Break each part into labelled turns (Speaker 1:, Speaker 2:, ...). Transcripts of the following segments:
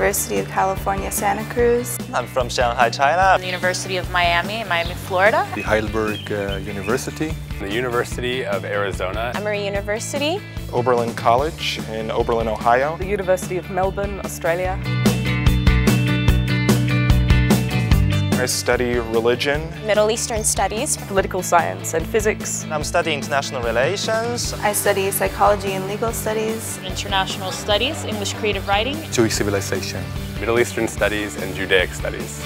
Speaker 1: University of California, Santa Cruz.
Speaker 2: I'm from Shanghai, China.
Speaker 3: The University of Miami, Florida.
Speaker 4: The Heidelberg University.
Speaker 5: The University of Arizona.
Speaker 3: Emory University.
Speaker 6: Oberlin College in Oberlin, Ohio.
Speaker 7: The University of Melbourne, Australia.
Speaker 6: I study religion,
Speaker 3: Middle Eastern Studies,
Speaker 7: political science and physics.
Speaker 2: I'm studying international relations.
Speaker 1: I study psychology and legal studies.
Speaker 3: International Studies, English Creative Writing.
Speaker 4: Jewish civilization.
Speaker 5: Middle Eastern Studies and Judaic Studies.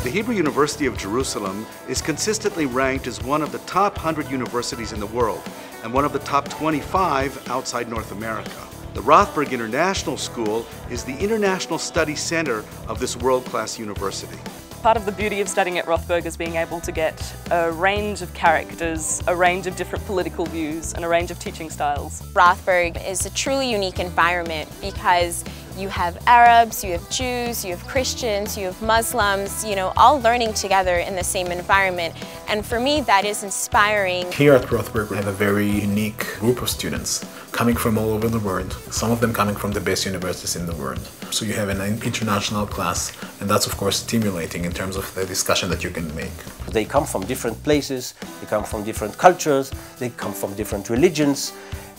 Speaker 8: The Hebrew University of Jerusalem is consistently ranked as one of the top 100 universities in the world and one of the top 25 outside North America. The Rothberg International School is the international study center of this world-class university.
Speaker 7: Part of the beauty of studying at Rothberg is being able to get a range of characters, a range of different political views, and a range of teaching styles.
Speaker 3: Rothberg is a truly unique environment because you have Arabs, you have Jews, you have Christians, you have Muslims, all learning together in the same environment. And for me, that is inspiring.
Speaker 9: Here at Rothberg, we have a very unique group of students coming from all over the world, some of them coming from the best universities in the world. So you have an international class, and that's of course stimulating in terms of the discussion that you can make.
Speaker 10: They come from different places, they come from different cultures, they come from different religions.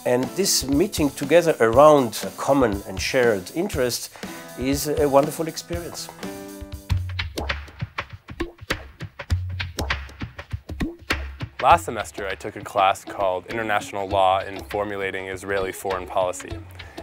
Speaker 10: And this meeting together around a common and shared interest is a wonderful experience.
Speaker 5: Last semester, I took a class called International Law in Formulating Israeli Foreign Policy.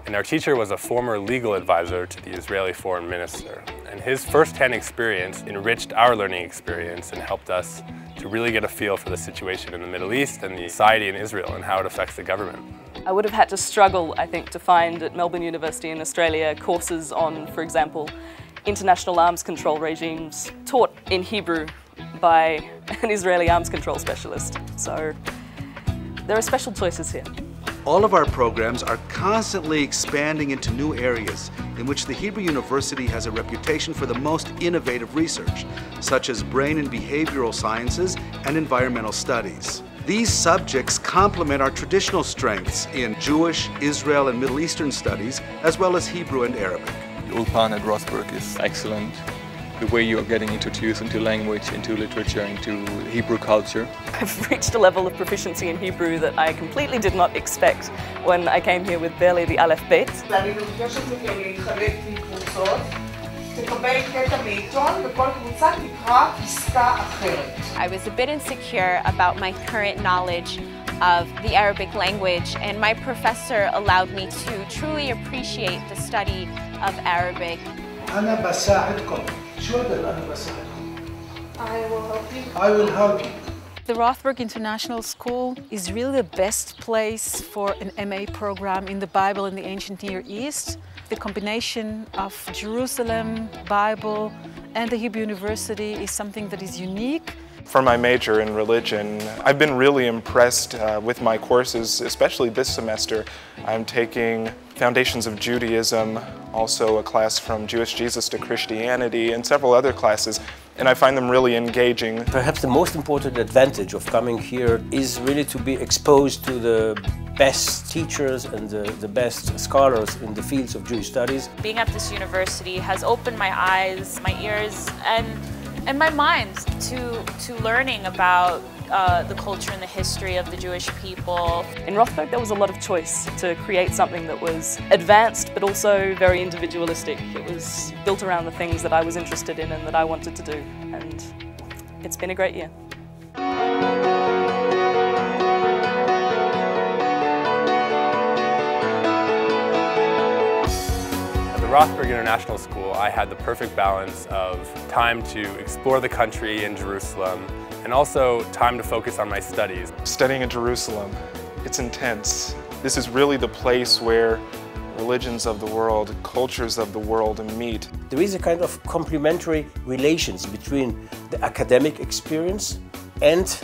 Speaker 5: And our teacher was a former legal advisor to the Israeli Foreign Minister. And his first-hand experience enriched our learning experience and helped us to really get a feel for the situation in the Middle East and the society in Israel and how it affects the government.
Speaker 7: I would have had to struggle, I think, to find at Melbourne University in Australia courses on, for example, international arms control regimes taught in Hebrew by an Israeli arms control specialist. So there are special choices here.
Speaker 8: All of our programs are constantly expanding into new areas in which the Hebrew University has a reputation for the most innovative research, such as brain and behavioral sciences and environmental studies. These subjects complement our traditional strengths in Jewish, Israel, and Middle Eastern studies, as well as Hebrew and Arabic.
Speaker 4: The Ulpan at Rothberg is excellent. The way you are getting introduced into language, into literature, into Hebrew culture.
Speaker 7: I've reached a level of proficiency in Hebrew that I completely did not expect when I came here with barely the Aleph Bet.
Speaker 3: I was a bit insecure about my current knowledge of the Arabic language, and my professor allowed me to truly appreciate the study of Arabic.
Speaker 11: I will help you.
Speaker 12: The Rothberg International School is really the best place for an MA program in the Bible in the ancient Near East. The combination of Jerusalem, Bible, and the Hebrew University is something that is unique.
Speaker 6: For my major in religion, I've been really impressed with my courses, especially this semester. I'm taking Foundations of Judaism, also a class from Jewish Jesus to Christianity, and several other classes, and I find them really engaging.
Speaker 10: Perhaps the most important advantage of coming here is really to be exposed to the best teachers and the best scholars in the fields of Jewish studies.
Speaker 3: Being at this university has opened my eyes, my ears, and my mind to learning about the culture and the history of the Jewish people.
Speaker 7: In Rothberg there was a lot of choice to create something that was advanced but also very individualistic. It was built around the things that I was interested in and that I wanted to do, and it's been a great year.
Speaker 5: At the Rothberg International School, I had the perfect balance of time to explore the country in Jerusalem and also time to focus on my studies.
Speaker 6: Studying in Jerusalem, it's intense. This is really the place where religions of the world, cultures of the world meet.
Speaker 10: There is a kind of complementary relations between the academic experience and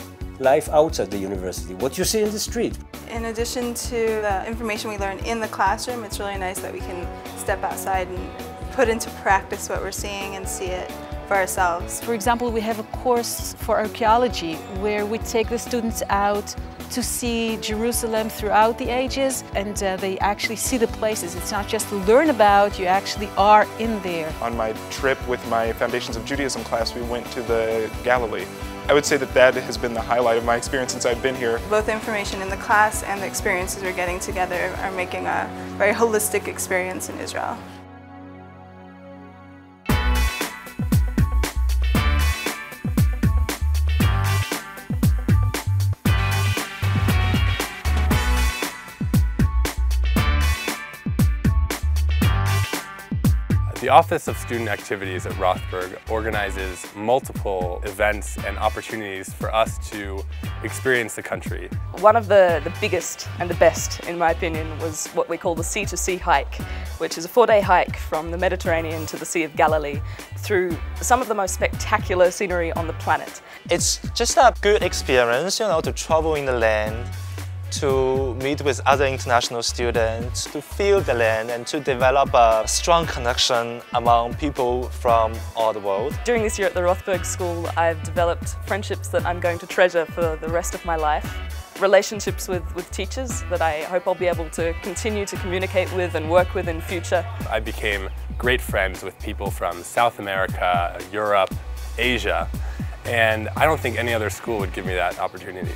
Speaker 10: life outside the university, what you see in the street.
Speaker 1: In addition to the information we learn in the classroom, it's really nice that we can step outside and put into practice what we're seeing and see it for ourselves.
Speaker 12: For example, we have a course for archaeology where we take the students out to see Jerusalem throughout the ages, and they actually see the places. It's not just to learn about, you actually are in there.
Speaker 6: On my trip with my Foundations of Judaism class, we went to the Galilee. I would say that that has been the highlight of my experience since I've been here.
Speaker 1: Both the information in the class and the experiences we're getting together are making a very holistic experience in Israel.
Speaker 5: The Office of Student Activities at Rothberg organizes multiple events and opportunities for us to experience the country.
Speaker 7: One of the biggest and the best, in my opinion, was what we call the Sea to Sea hike, which is a 4-day hike from the Mediterranean to the Sea of Galilee through some of the most spectacular scenery on the planet.
Speaker 2: It's just a good experience, to travel in the land, to meet with other international students, to feel the land and to develop a strong connection among people from all the world.
Speaker 7: During this year at the Rothberg School, I've developed friendships that I'm going to treasure for the rest of my life. Relationships with teachers that I hope I'll be able to continue to communicate with and work with in future.
Speaker 5: I became great friends with people from South America, Europe, Asia, and I don't think any other school would give me that opportunity.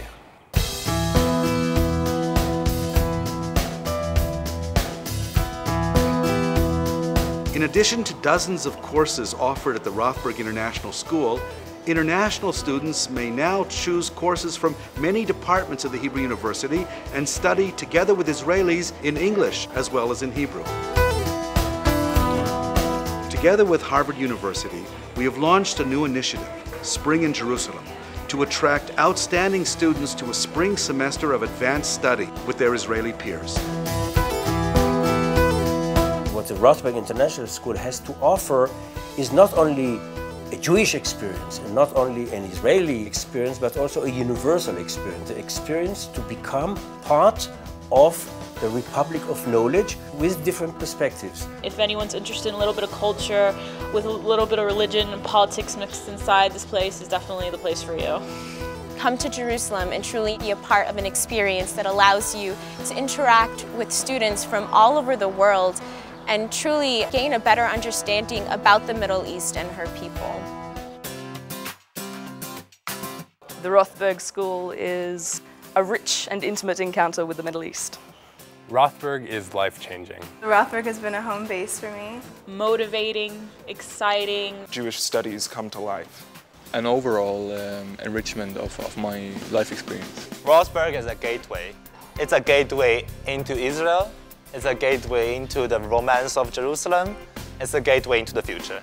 Speaker 8: In addition to dozens of courses offered at the Rothberg International School, international students may now choose courses from many departments of the Hebrew University and study together with Israelis in English as well as in Hebrew. Together with Harvard University, we have launched a new initiative, Spring in Jerusalem, to attract outstanding students to a spring semester of advanced study with their Israeli peers.
Speaker 10: What the Rothberg International School has to offer is not only a Jewish experience and not only an Israeli experience, but also a universal experience, the experience to become part of the Republic of Knowledge with different perspectives.
Speaker 11: If anyone's interested in a little bit of culture, with a little bit of religion and politics mixed inside, this place is definitely the place for you.
Speaker 3: Come to Jerusalem and truly be a part of an experience that allows you to interact with students from all over the world and truly gain a better understanding about the Middle East and her people.
Speaker 7: The Rothberg School is a rich and intimate encounter with the Middle East.
Speaker 5: Rothberg is life-changing.
Speaker 1: Rothberg has been a home base for me.
Speaker 11: Motivating, exciting.
Speaker 6: Jewish studies come to life.
Speaker 4: An overall enrichment of my life experience.
Speaker 2: Rothberg is a gateway. It's a gateway into Israel. It's a gateway into the romance of Jerusalem. It's a gateway into the future.